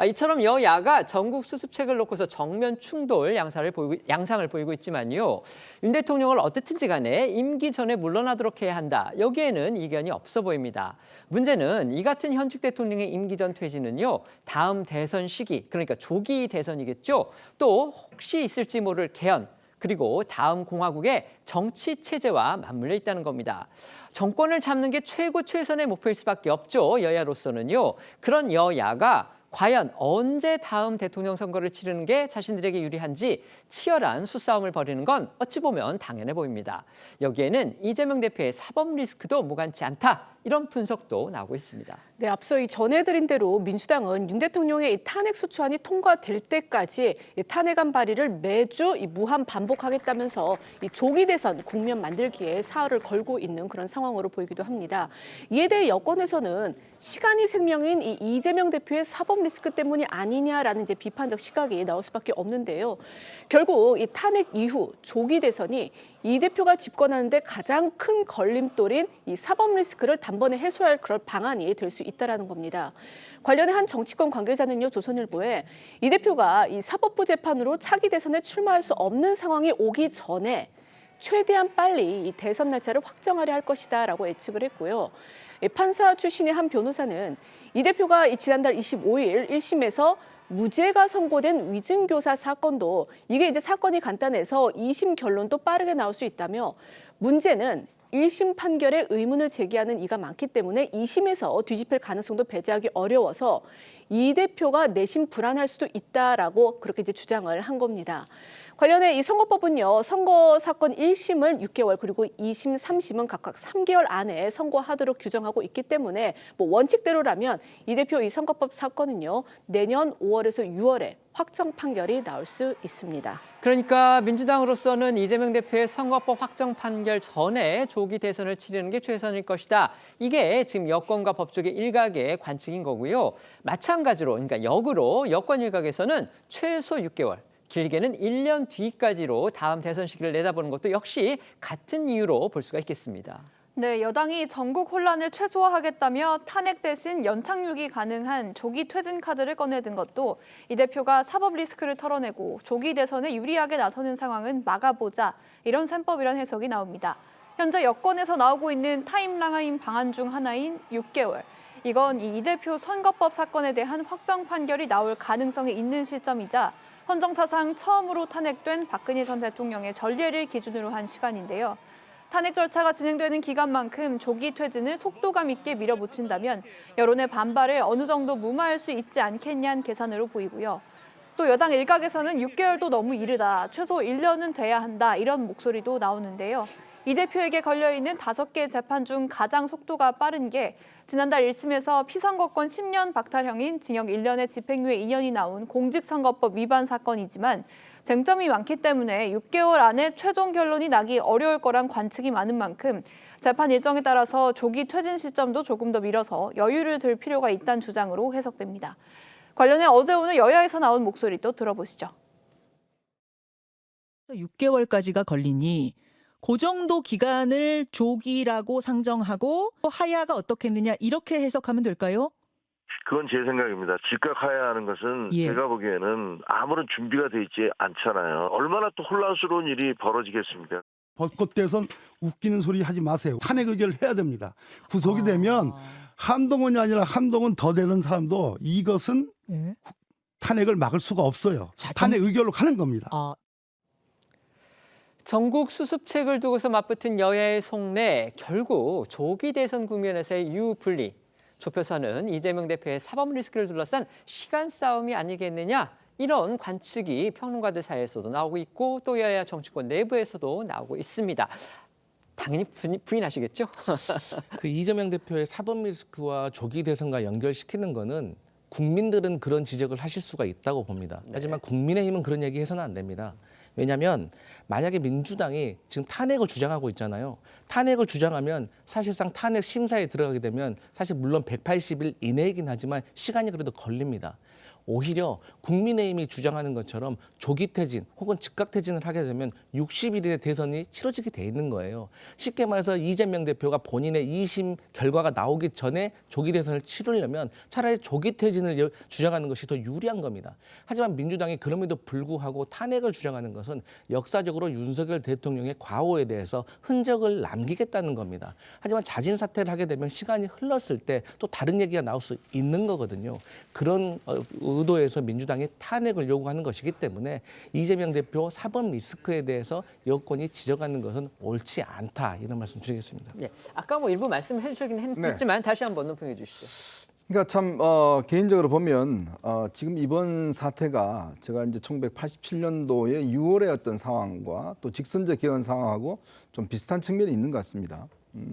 이처럼 여야가 전국 수습책을 놓고서 정면 충돌 양상을 보이고 있지만요. 윤 대통령을 어떻든지 간에 임기 전에 물러나도록 해야 한다. 여기에는 이견이 없어 보입니다. 문제는 이 같은 현직 대통령의 임기 전 퇴진은요. 다음 대선 시기, 그러니까 조기 대선이겠죠. 또 혹시 있을지 모를 개헌, 그리고 다음 공화국의 정치 체제와 맞물려 있다는 겁니다. 정권을 잡는 게 최선의 목표일 수밖에 없죠. 여야로서는요. 그런 여야가 과연 언제 다음 대통령 선거를 치르는 게 자신들에게 유리한지 치열한 수싸움을 벌이는 건 어찌 보면 당연해 보입니다. 여기에는 이재명 대표의 사법 리스크도 무관치 않다. 이런 분석도 나오고 있습니다. 네, 앞서 전해드린 대로 민주당은 윤 대통령의 이 탄핵 소추안이 통과될 때까지 이 탄핵안 발의를 매주 무한 반복하겠다면서 이 조기 대선 국면 만들기에 사활을 걸고 있는 그런 상황으로 보이기도 합니다. 이에 대해 여권에서는 시간이 생명인 이 이재명 대표의 사법 리스크 때문이 아니냐라는 이제 비판적 시각이 나올 수밖에 없는데요. 결국 이 탄핵 이후 조기 대선이 이 대표가 집권하는데 가장 큰 걸림돌인 이 사법 리스크를 단번에 해소할 그럴 방안이 될 수 있다라는 겁니다. 관련해 한 정치권 관계자는요, 조선일보에 이 대표가 이 사법부 재판으로 차기 대선에 출마할 수 없는 상황이 오기 전에 최대한 빨리 이 대선 날짜를 확정하려 할 것이다라고 예측을 했고요. 판사 출신의 한 변호사는 이 대표가 지난달 25일 1심에서 무죄가 선고된 위증교사 사건도 이게 이제 사건이 간단해서 2심 결론도 빠르게 나올 수 있다며 문제는 1심 판결에 의문을 제기하는 이가 많기 때문에 2심에서 뒤집힐 가능성도 배제하기 어려워서 이 대표가 내심 불안할 수도 있다라고 그렇게 이제 주장을 한 겁니다. 관련해 이 선거법은요, 선거 사건 1심을 6개월 그리고 2심, 3심은 각각 3개월 안에 선고하도록 규정하고 있기 때문에 원칙대로라면 이 대표 이 선거법 사건은요, 내년 5월에서 6월에 확정 판결이 나올 수 있습니다. 그러니까 민주당으로서는 이재명 대표의 선거법 확정 판결 전에 조기 대선을 치르는 게 최선일 것이다. 이게 지금 여권과 법조계 일각의 관측인 거고요. 마찬가지로, 그러니까 역으로 여권 일각에서는 최소 6개월, 길게는 1년 뒤까지로 다음 대선 시기를 내다보는 것도 역시 같은 이유로 볼 수가 있겠습니다. 네, 여당이 전국 혼란을 최소화하겠다며 탄핵 대신 연착륙이 가능한 조기 퇴진 카드를 꺼내든 것도 이 대표가 사법 리스크를 털어내고 조기 대선에 유리하게 나서는 상황은 막아보자, 이런 셈법이란 해석이 나옵니다. 현재 여권에서 나오고 있는 타임라인 방안 중 하나인 6개월. 이건 이 대표 선거법 사건에 대한 확정 판결이 나올 가능성이 있는 시점이자 헌정사상 처음으로 탄핵된 박근혜 전 대통령의 전례를 기준으로 한 시간인데요. 탄핵 절차가 진행되는 기간만큼 조기 퇴진을 속도감 있게 밀어붙인다면 여론의 반발을 어느 정도 무마할 수 있지 않겠냐는 계산으로 보이고요. 또 여당 일각에서는 6개월도 너무 이르다, 최소 1년은 돼야 한다, 이런 목소리도 나오는데요. 이 대표에게 걸려있는 5개 재판 중 가장 속도가 빠른 게 지난달 1심에서 피선거권 10년 박탈형인 징역 1년에 집행유예 2년이 나온 공직선거법 위반 사건이지만 쟁점이 많기 때문에 6개월 안에 최종 결론이 나기 어려울 거란 관측이 많은 만큼 재판 일정에 따라서 조기 퇴진 시점도 조금 더 미뤄서 여유를 둘 필요가 있다는 주장으로 해석됩니다. 관련해 어제 오늘 여야에서 나온 목소리도 들어보시죠. 6개월까지가 걸리니 그 정도 기간을 조기라고 상정하고 하야가 어떻겠느냐 이렇게 해석하면 될까요? 그건 제 생각입니다. 즉각 하야하는 것은 제가 보기에는 아무런 준비가 돼 있지 않잖아요. 얼마나 또 혼란스러운 일이 벌어지겠습니까? 벚꽃 대선 웃기는 소리 하지 마세요. 탄핵 의결을 해야 됩니다. 구속이 되면 한동훈이 아니라 한동훈 더 되는 사람도 이것은 탄핵을 막을 수가 없어요. 탄핵 의결로 가는 겁니다. 전국 수습책을 두고서 맞붙은 여야의 속내, 결국 조기 대선 국면에서의 유불리. 좁혀서는 이재명 대표의 사법 리스크를 둘러싼 시간 싸움이 아니겠느냐, 이런 관측이 평론가들 사이에서도 나오고 있고 또 여야 정치권 내부에서도 나오고 있습니다. 당연히 부인하시겠죠? 그 이재명 대표의 사법 리스크와 조기 대선과 연결시키는 거는 국민들은 그런 지적을 하실 수가 있다고 봅니다. 하지만 국민의힘은 그런 얘기 해서는 안 됩니다. 왜냐하면 만약에 민주당이 지금 탄핵을 주장하고 있잖아요. 탄핵을 주장하면 사실상 탄핵 심사에 들어가게 되면 사실 물론 180일 이내이긴 하지만 시간이 그래도 걸립니다. 오히려 국민의힘이 주장하는 것처럼 조기 퇴진 혹은 즉각 퇴진을 하게 되면 60일의 대선이 치러지게 돼 있는 거예요. 쉽게 말해서 이재명 대표가 본인의 2심 결과가 나오기 전에 조기 대선을 치르려면 차라리 조기 퇴진을 주장하는 것이 더 유리한 겁니다. 하지만 민주당이 그럼에도 불구하고 탄핵을 주장하는 것은 역사적으로 윤석열 대통령의 과오에 대해서 흔적을 남기겠다는 겁니다. 하지만 자진 사퇴를 하게 되면 시간이 흘렀을 때 또 다른 얘기가 나올 수 있는 거거든요. 그런 의도에서 민주당이 탄핵을 요구하는 것이기 때문에 이재명 대표 사법 리스크에 대해서 여권이 지적하는 것은 옳지 않다, 이런 말씀 드리겠습니다. 네, 아까 뭐 일부 말씀을 해주시긴 했지만 다시 한번 논평해 주시죠. 그러니까 참 개인적으로 보면 지금 이번 사태가 제가 이제 1987년도에 6월의 어떤 상황과 또 직선제 개헌 상황하고 좀 비슷한 측면이 있는 것 같습니다.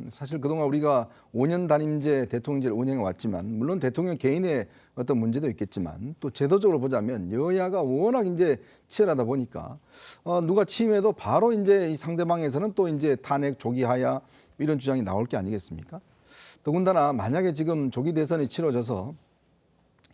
사실 그동안 우리가 5년 단임제 대통령제를 운영해 왔지만 물론 대통령 개인의 어떤 문제도 있겠지만 또 제도적으로 보자면 여야가 워낙 이제 치열하다 보니까 누가 취임해도 바로 이제 이 상대방에서는 또 이제 탄핵 조기 하야 이런 주장이 나올 게 아니겠습니까? 더군다나 만약에 지금 조기 대선이 치러져서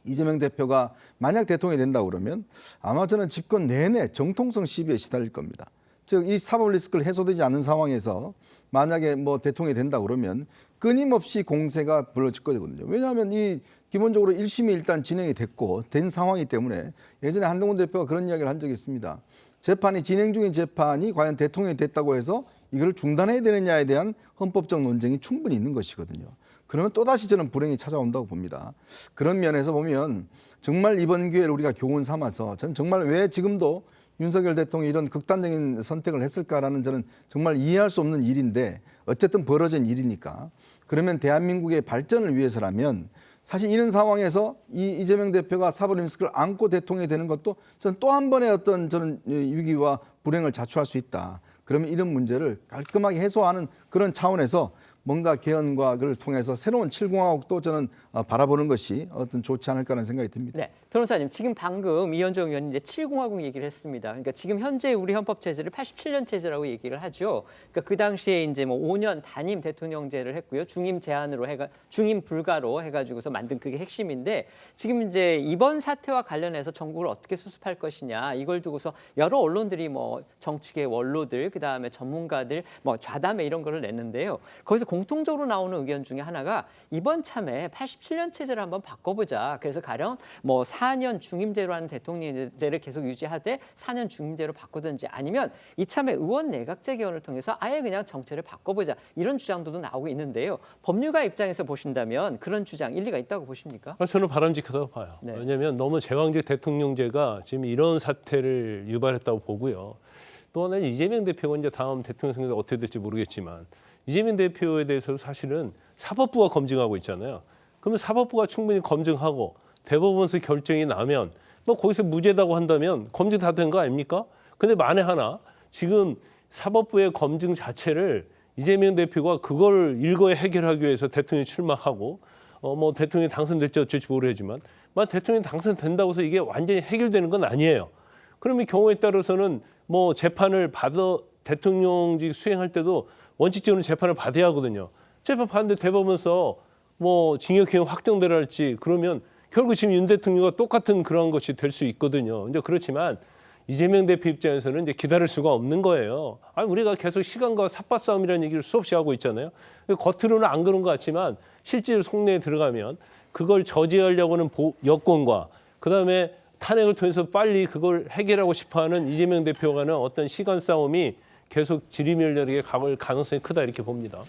이재명 대표가 만약 대통령이 된다고 그러면 아마 저는 집권 내내 정통성 시비에 시달릴 겁니다. 즉 이 사법 리스크를 해소되지 않는 상황에서 만약에 뭐 대통령이 된다고 그러면 끊임없이 공세가 벌어질 거거든요. 왜냐하면 이 기본적으로 1심이 일단 진행이 됐고 된 상황이기 때문에 예전에 한동훈 대표가 그런 이야기를 한 적이 있습니다. 재판이 진행 중인 재판이 과연 대통령이 됐다고 해서 이걸 중단해야 되느냐에 대한 헌법적 논쟁이 충분히 있는 것이거든요. 그러면 또다시 저는 불행이 찾아온다고 봅니다. 그런 면에서 보면 정말 이번 기회를 우리가 교훈 삼아서 저는 정말 왜 지금도 윤석열 대통령이 이런 극단적인 선택을 했을까라는 저는 정말 이해할 수 없는 일인데 어쨌든 벌어진 일이니까 그러면 대한민국의 발전을 위해서라면 사실 이런 상황에서 이재명 대표가 사법 리스크를 안고 대통령이 되는 것도 저는 또 한 번의 어떤 저는 위기와 불행을 자초할 수 있다. 그러면 이런 문제를 깔끔하게 해소하는 그런 차원에서 뭔가 개헌과 그를 통해서 새로운 70화국도 저는 바라보는 것이 어떤 좋지 않을까라는 생각이 듭니다. 네, 변호사님 지금 방금 이현정 의원이 이제 70화국 얘기를 했습니다. 그러니까 지금 현재 우리 헌법 체제를 87년 체제라고 얘기를 하죠. 그러니까 그 당시에 이제 뭐 5년 단임 대통령제를 했고요, 중임 제한으로 중임 불가로 해가지고서 만든 그게 핵심인데 지금 이제 이번 사태와 관련해서 전국을 어떻게 수습할 것이냐 이걸 두고서 여러 언론들이 뭐 정치계 원로들 그 다음에 전문가들 뭐 좌담회 이런 거를 냈는데요. 거기서 공통적으로 나오는 의견 중에 하나가 이번 참에 87년 체제를 한번 바꿔보자. 그래서 가령 뭐 4년 중임제로 하는 대통령제를 계속 유지하되 4년 중임제로 바꾸든지 아니면 이참에 의원 내각제 개헌을 통해서 아예 그냥 정체를 바꿔보자. 이런 주장도 나오고 있는데요. 법률가 입장에서 보신다면 그런 주장 일리가 있다고 보십니까? 저는 바람직하다고 봐요. 네. 왜냐하면 너무 제왕적 대통령제가 지금 이런 사태를 유발했다고 보고요. 또 하나는 이재명 대표가 이제 다음 대통령 선거가 어떻게 될지 모르겠지만 이재명 대표에 대해서 사실은 사법부가 검증하고 있잖아요. 그러면 사법부가 충분히 검증하고 대법원에서 결정이 나면 뭐 거기서 무죄다고 한다면 검증 다 된 거 아닙니까? 근데 만에 하나 지금 사법부의 검증 자체를 이재명 대표가 그걸 일거에 해결하기 위해서 대통령이 출마하고 뭐 대통령이 당선될지 어쩔지 모르겠지만 만약 대통령이 당선된다고 해서 이게 완전히 해결되는 건 아니에요. 그러면 경우에 따라서는 뭐 재판을 대통령직 수행할 때도 원칙적으로 재판을 받아야 하거든요. 재판 받는데 대법원에서 뭐 징역형이 확정되라 할지 그러면 결국 지금 윤 대통령과 똑같은 그런 것이 될 수 있거든요. 근데 그렇지만 이재명 대표 입장에서는 이제 기다릴 수가 없는 거예요. 아니 우리가 계속 시간과 삿바 싸움이라는 얘기를 수없이 하고 있잖아요. 겉으로는 안 그런 것 같지만 실제로 속내에 들어가면 그걸 저지하려고 하는 여권과 그다음에 탄핵을 통해서 빨리 그걸 해결하고 싶어하는 이재명 대표가 하는 어떤 시간 싸움이 계속 지리멸렬하게 갈 가능성이 크다 이렇게 봅니다.